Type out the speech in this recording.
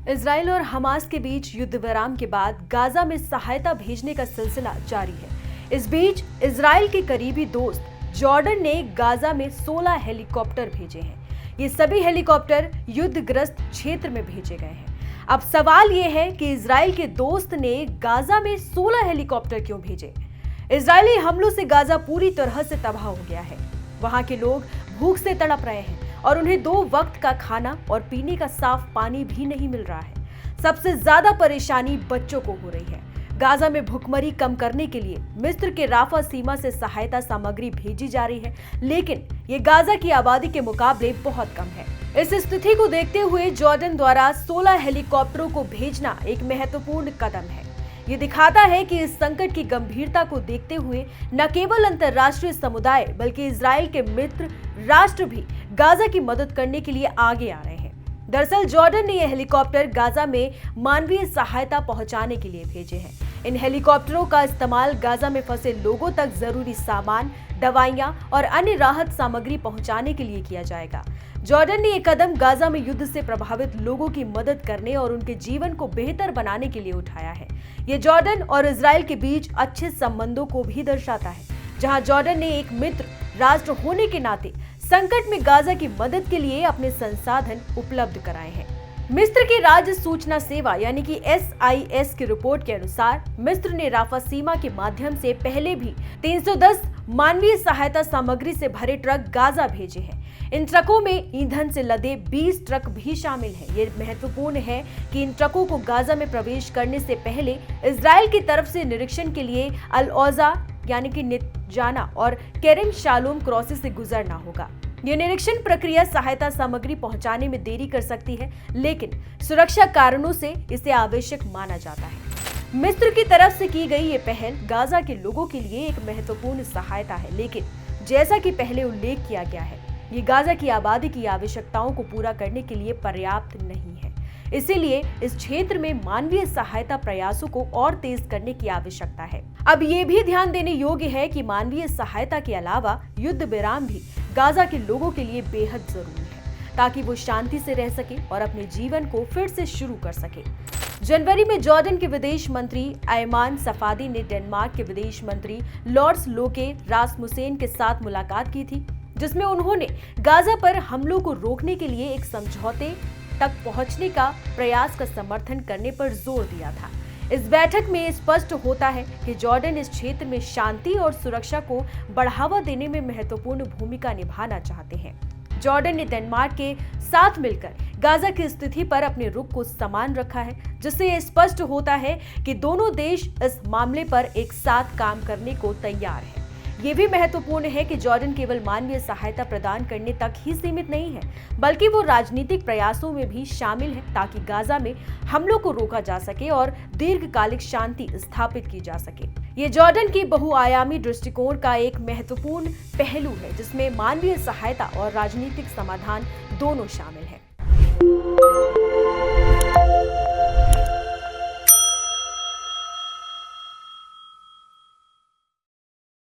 Israel और Hamas के बीच युद्ध विराम के बाद गाजा में सहायता भेजने का सिलसिला जारी है। इस बीच इजराइल के करीबी दोस्त जॉर्डन ने गाजा में 16 हेलीकॉप्टर भेजे हैं। ये सभी हेलीकॉप्टर युद्धग्रस्त क्षेत्र में भेजे गए हैं। अब सवाल ये है कि इजराइल के दोस्त ने गाजा में 16 हेलीकॉप्टर क्यों भेजे? इजरायली हमलों से गाजा पूरी तरह से तबाह हो गया है। वहां के लोग भूख से तड़प रहे हैं और उन्हें 2 वक्त का खाना और पीने का साफ पानी भी नहीं मिल रहा है। सबसे ज्यादा परेशानी बच्चों को हो रही है। गाजा में भूखमरी कम करने के लिए मिस्र के राफा सीमा से सहायता सामग्री भेजी जा रही है, लेकिन ये गाजा की आबादी के मुकाबले बहुत कम है। इस स्थिति को देखते हुए जॉर्डन द्वारा 16 हेलीकॉप्टरों को भेजना एक महत्वपूर्ण कदम है। ये दिखाता है कि इस संकट की गंभीरता को देखते हुए न केवल अंतर्राष्ट्रीय समुदाय बल्कि इजराइल के मित्र राष्ट्र भी गाजा की मदद करने के लिए आगे आ रहे हैं। दरअसल जॉर्डन ने यह हेलीकॉप्टर गाजा में मानवीय सहायता पहुंचाने के लिए भेजे हैं। इन हेलीकॉप्टरों का इस्तेमाल गाजा में फंसे लोगों तक जरूरी सामान, दवाइयां और अन्य राहत सामग्री पहुंचाने के लिए किया जाएगा। जॉर्डन ने यह कदम गाजा में युद्ध से प्रभावित लोगों की मदद करने और उनके जीवन को बेहतर बनाने के लिए उठाया है। ये जॉर्डन और इजराइल के बीच अच्छे संबंधों को भी दर्शाता है, जहां जॉर्डन ने एक मित्र राष्ट्र होने के नाते संकट में गाजा की मदद के लिए अपने संसाधन उपलब्ध कराए हैं। मिस्र की राज्य सूचना सेवा यानी कि SIS की रिपोर्ट के अनुसार मिस्र ने राफा सीमा के माध्यम से पहले भी 310 मानवीय सहायता सामग्री से भरे ट्रक गाजा भेजे हैं। इन ट्रकों में ईंधन से लदे 20 ट्रक भी शामिल हैं। ये महत्वपूर्ण है कि इन ट्रकों को गाजा में प्रवेश करने से पहले इजराइल की तरफ से निरीक्षण के लिए अल औजा यानी कि निजाना और केरिम शालोम क्रॉसिस से गुजरना होगा। ये निरीक्षण प्रक्रिया सहायता सामग्री पहुंचाने में देरी कर सकती है, लेकिन सुरक्षा कारणों से इसे आवश्यक माना जाता है। मिस्र की तरफ से की गई ये पहल गाजा के लोगों के लिए एक महत्वपूर्ण सहायता है, लेकिन जैसा कि पहले उल्लेख किया गया है, ये गाजा की आबादी की आवश्यकताओं को पूरा करने के लिए पर्याप्त नहीं है। इसीलिए इस क्षेत्र में मानवीय सहायता प्रयासों को और तेज करने की आवश्यकता है। अब ये भी ध्यान देने योग्य है कि मानवीय सहायता के अलावा युद्ध विराम भी गाजा के लोगों के लिए बेहद जरूरी है, ताकि वो शांति से रह सके और अपने जीवन को फिर से शुरू कर सके। जनवरी में जॉर्डन के विदेश मंत्री अयमान सफादी ने डेनमार्क के विदेश मंत्री लॉर्ड्स लोके रासमुसेन के साथ मुलाकात की थी, जिसमें उन्होंने गाजा पर हमलों को रोकने के लिए एक समझौते तक पहुंचने का प्रयास का समर्थन करने पर जोर दिया था। इस बैठक में स्पष्ट होता है कि जॉर्डन इस क्षेत्र में शांति और सुरक्षा को बढ़ावा देने में महत्वपूर्ण भूमिका निभाना चाहते हैं। जॉर्डन ने डेनमार्क के साथ मिलकर गाजा की स्थिति पर अपने रुख को समान रखा है, जिससे यह स्पष्ट होता है कि दोनों देश इस मामले पर एक साथ काम करने को तैयार हैं। ये भी महत्वपूर्ण है कि जॉर्डन केवल मानवीय सहायता प्रदान करने तक ही सीमित नहीं है, बल्कि वो राजनीतिक प्रयासों में भी शामिल है, ताकि गाजा में हमलों को रोका जा सके और दीर्घकालिक शांति स्थापित की जा सके। ये जॉर्डन की बहुआयामी दृष्टिकोण का एक महत्वपूर्ण पहलू है, जिसमें मानवीय सहायता और राजनीतिक समाधान दोनों शामिल है।